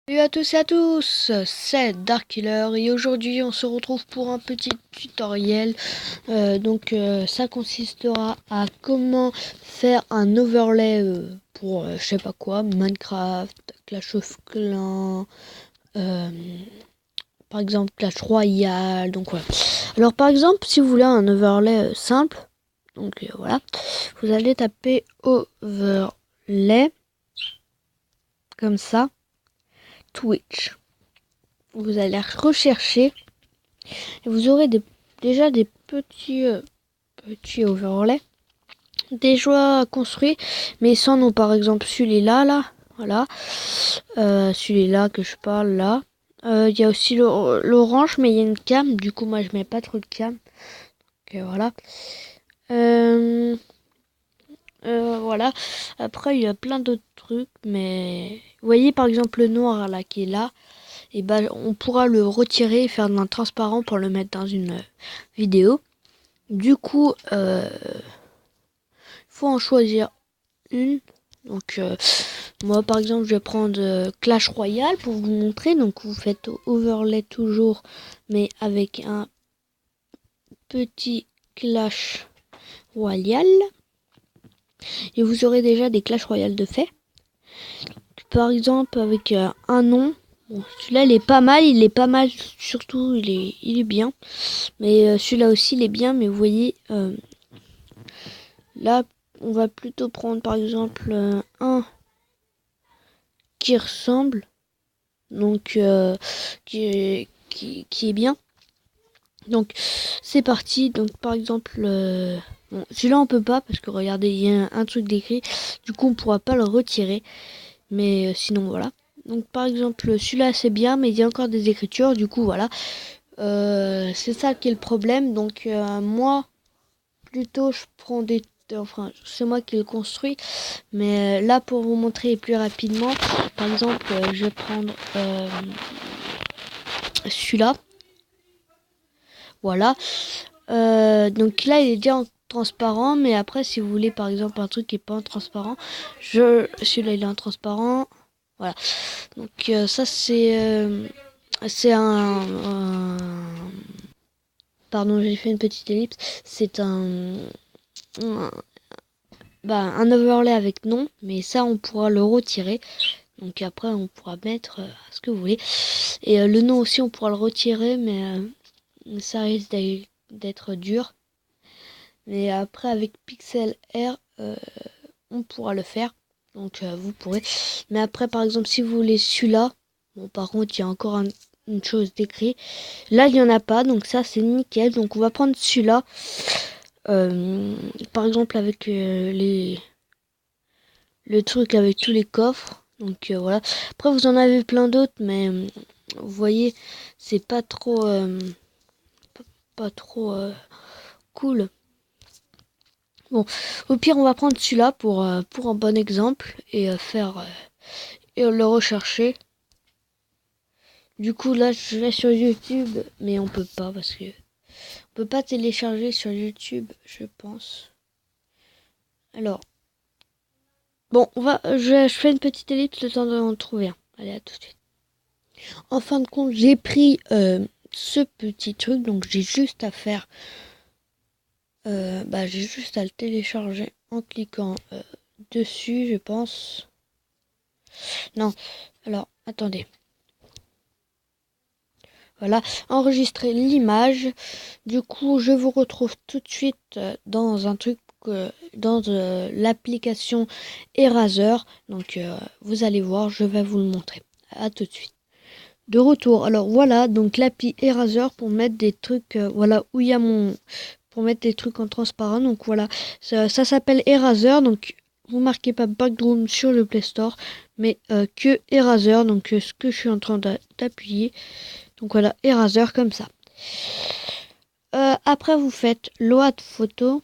Salut à tous et à tous, c'est Darkkiller et aujourd'hui on se retrouve pour un petit tutoriel. Ça consistera à comment faire un overlay pour je sais pas quoi, Minecraft, Clash of Clans, euh, par exemple Clash Royale. Donc voilà. Alors par exemple si vous voulez un overlay simple, voilà, vous allez taper overlay comme ça, Twitch. Vous allez rechercher et vous aurez déjà des petits overlays déjà construits, mais sans nom. Par exemple celui-là là, voilà, celui-là que je parle là. Il y a aussi l'orange, mais il y a une cam, du coup moi je mets pas trop de cam. Voilà. Voilà. Après il y a plein d'autres trucs, mais vous voyez par exemple le noir là qui est là. Et ben on pourra le retirer et faire d'un transparent pour le mettre dans une vidéo. Du coup, faut en choisir une. Moi par exemple, je vais prendre Clash Royale pour vous montrer. Donc vous faites overlay toujours, mais avec un petit Clash Royale. Et vous aurez déjà des Clash Royale de fait. Par exemple, avec un nom. Bon, celui-là, il est pas mal, surtout, il est bien. Mais celui-là aussi, il est bien, mais vous voyez, là, on va plutôt prendre, par exemple, un qui ressemble, donc, qui est bien. Donc, c'est parti. Donc, par exemple, bon, celui-là, on peut pas, parce que regardez, il y a un truc décrit. Du coup, on pourra pas le retirer. Mais sinon, voilà. Donc, par exemple, celui-là, c'est bien, mais il y a encore des écritures. Du coup, voilà. C'est ça qui est le problème. Donc moi plutôt je prends enfin c'est moi qui le construis, mais là pour vous montrer plus rapidement, par exemple je vais prendre celui-là, voilà. Donc là il est déjà en transparent, mais après si vous voulez par exemple un truc qui est pas en transparent, celui-là il est en transparent, voilà. Donc ça c'est pardon, j'ai fait une petite ellipse. C'est un, un overlay avec nom, mais ça on pourra le retirer. Donc après on pourra mettre ce que vous voulez. Et le nom aussi on pourra le retirer, mais ça risque d'être dur. Mais après avec Pixel R, on pourra le faire. Donc vous pourrez. Mais après par exemple si vous voulez celui-là, bon par contre il y a encore une chose d'écrit. Là il n'y en a pas, donc ça c'est nickel. Donc on va prendre celui-là. Par exemple avec le truc avec tous les coffres. Donc voilà. Après vous en avez plein d'autres, mais vous voyez, c'est pas trop cool. Bon, au pire on va prendre celui-là pour un bon exemple et faire et le rechercher. Du coup là je vais sur YouTube, mais on peut pas parce que on peut pas télécharger sur YouTube, je pense. Alors bon, je fais une petite ellipse le temps d'en trouver un. Allez, à tout de suite. En fin de compte, j'ai pris ce petit truc, donc j'ai juste à faire, j'ai juste à le télécharger en cliquant dessus, je pense. Non, alors attendez. Voilà, enregistrer l'image. Du coup, je vous retrouve tout de suite dans un truc, dans l'application Eraser. Donc, vous allez voir, je vais vous le montrer. À tout de suite. De retour. Alors voilà, donc l'appli Eraser pour mettre des trucs, voilà où il y a pour mettre des trucs en transparent. Donc voilà, ça s'appelle Eraser. Donc vous marquez pas Background sur le Play Store, mais que Eraser. Donc ce que je suis en train d'appuyer. Donc voilà, Eraser comme ça. Après vous faites Load photo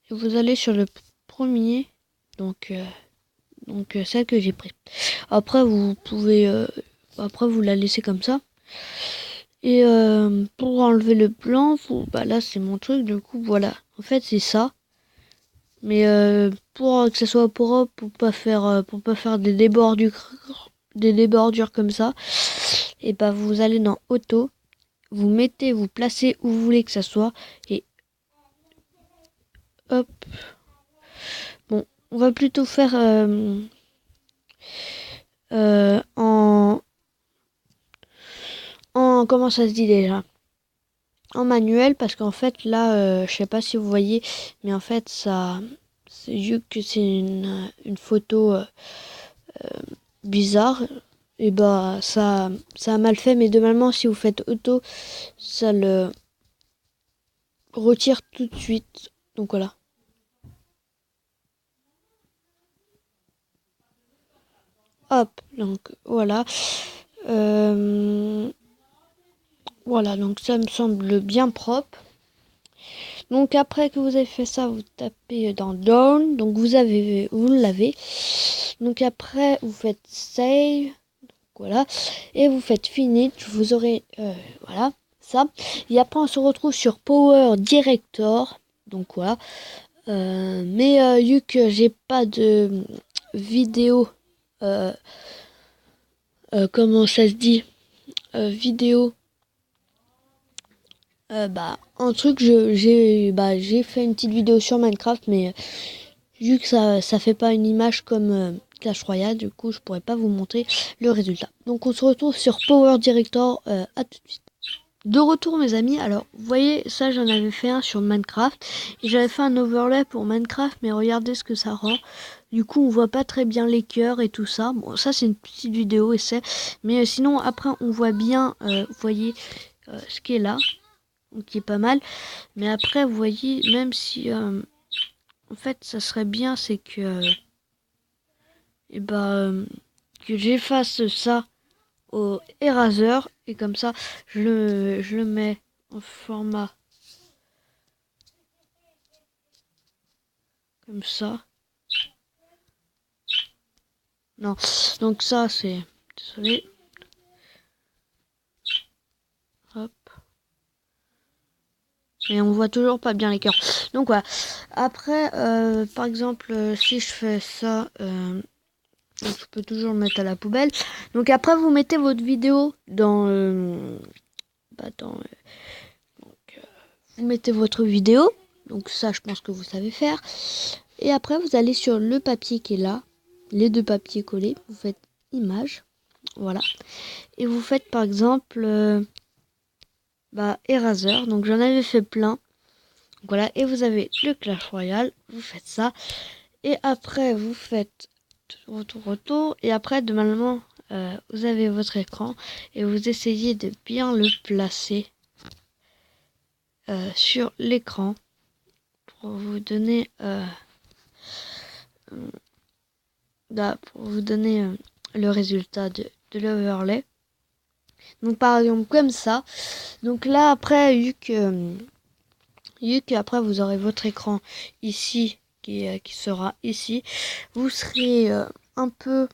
et vous allez sur le premier. Donc celle que j'ai prise. Après vous pouvez après vous la laissez comme ça. Et pour enlever le blanc, là c'est mon truc, du coup voilà. En fait c'est ça. Mais pour que ça soit propre, pour pas faire des débords des bordures comme ça, et bah vous allez dans auto, vous placez où vous voulez que ça soit, et hop. Bon, on va plutôt faire en comment ça se dit déjà, en manuel, parce qu'en fait là je sais pas si vous voyez, mais en fait ça, c'est vu que c'est une photo bizarre, et bah ça a mal fait, mais normalement si vous faites auto, ça le retire tout de suite. Donc voilà. Hop, donc voilà. Voilà, donc ça me semble bien propre. Donc après que vous avez fait ça, vous tapez dans Down. Donc vous l'avez. Donc après, vous faites Save. Voilà. Et vous faites Finish. Vous aurez, voilà, ça. Et après, on se retrouve sur Power Director. Donc voilà. Mais vu que j'ai pas de vidéo, euh, comment ça se dit, vidéo, un truc, j'ai fait une petite vidéo sur Minecraft, mais vu que ça fait pas une image comme Clash Royale, du coup je pourrais pas vous montrer le résultat. Donc on se retrouve sur Power Director, à tout de suite. De retour mes amis, alors vous voyez ça, j'en avais fait un sur Minecraft et j'avais fait un overlay pour Minecraft, mais regardez ce que ça rend. Du coup on voit pas très bien les cœurs et tout ça. Bon, ça c'est une petite vidéo essai, mais sinon après on voit bien, vous voyez ce qui est là, donc qui est pas mal. Mais après vous voyez, même si en fait ça serait bien, c'est que que j'efface ça au Eraser, et comme ça je le mets en format comme ça. Non, donc ça c'est, désolé, hop, mais on voit toujours pas bien les cœurs. Donc voilà. Après par exemple si je fais ça, donc je peux toujours le mettre à la poubelle. Donc après vous mettez votre vidéo dans vous mettez votre vidéo. Donc ça je pense que vous savez faire. Et après vous allez sur le papier qui est là, les deux papiers collés, vous faites image, voilà. Et vous faites par exemple Eraser. Donc j'en avais fait plein. Voilà, et vous avez le Clash Royale, vous faites ça, et après vous faites retour, et après normalement vous avez votre écran, et vous essayez de bien le placer sur l'écran pour vous donner le résultat de l'overlay. Donc par exemple comme ça. Donc là après, vu que après vous aurez votre écran ici qui sera ici, vous serez un peu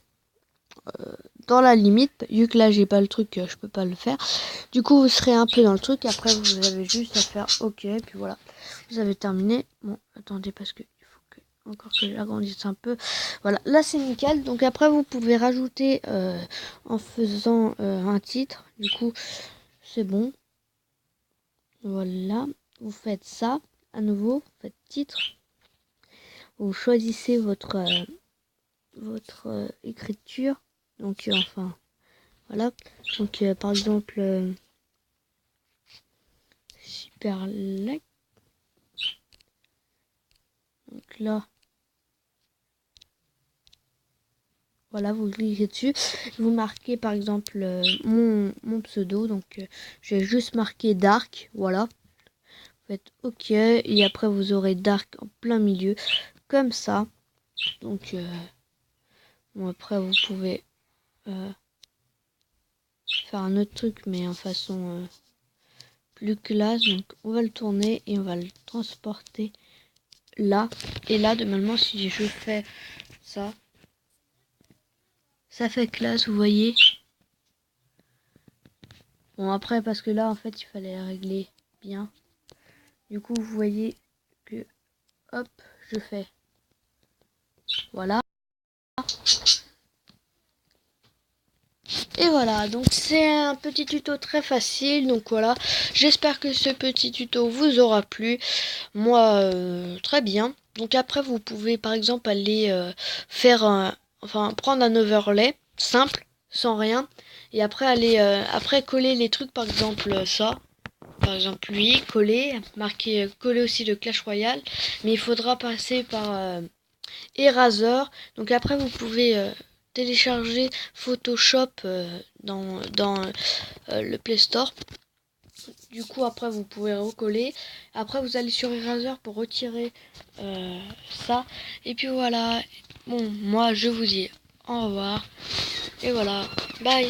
dans la limite, vu que là j'ai pas le truc, je peux pas le faire. Du coup vous serez un peu dans le truc, après vous avez juste à faire OK, puis voilà, vous avez terminé. Bon, attendez parce que il faut que encore que j'agrandisse un peu. Voilà, là c'est nickel. Donc après vous pouvez rajouter en faisant un titre. Du coup c'est bon. Voilà, vous faites ça à nouveau, vous faites titre. Vous choisissez votre écriture. Donc enfin voilà. Donc par exemple super like. Donc là voilà, vous cliquez dessus, vous marquez par exemple mon pseudo, donc je vais juste marquer dark, voilà, vous faites OK, et après vous aurez dark en plein milieu, comme ça. Donc bon, après vous pouvez faire un autre truc, mais en façon plus classe. Donc on va le tourner et on va le transporter là, et là normalement si je fais ça, ça fait classe, vous voyez. Bon après parce que là en fait il fallait régler bien. Du coup vous voyez que hop, je fais voilà. Et voilà, donc c'est un petit tuto très facile. Donc voilà, j'espère que ce petit tuto vous aura plu. Moi, très bien. Donc après, vous pouvez par exemple aller prendre un overlay simple, sans rien, et après aller après coller les trucs, par exemple ça. Par exemple lui, coller, marquer coller aussi de Clash Royale, mais il faudra passer par Eraser. Donc après vous pouvez télécharger Photoshop dans le Play Store. Du coup après vous pouvez recoller. Après vous allez sur Eraser pour retirer ça. Et puis voilà. Bon, moi je vous dis au revoir. Et voilà. Bye.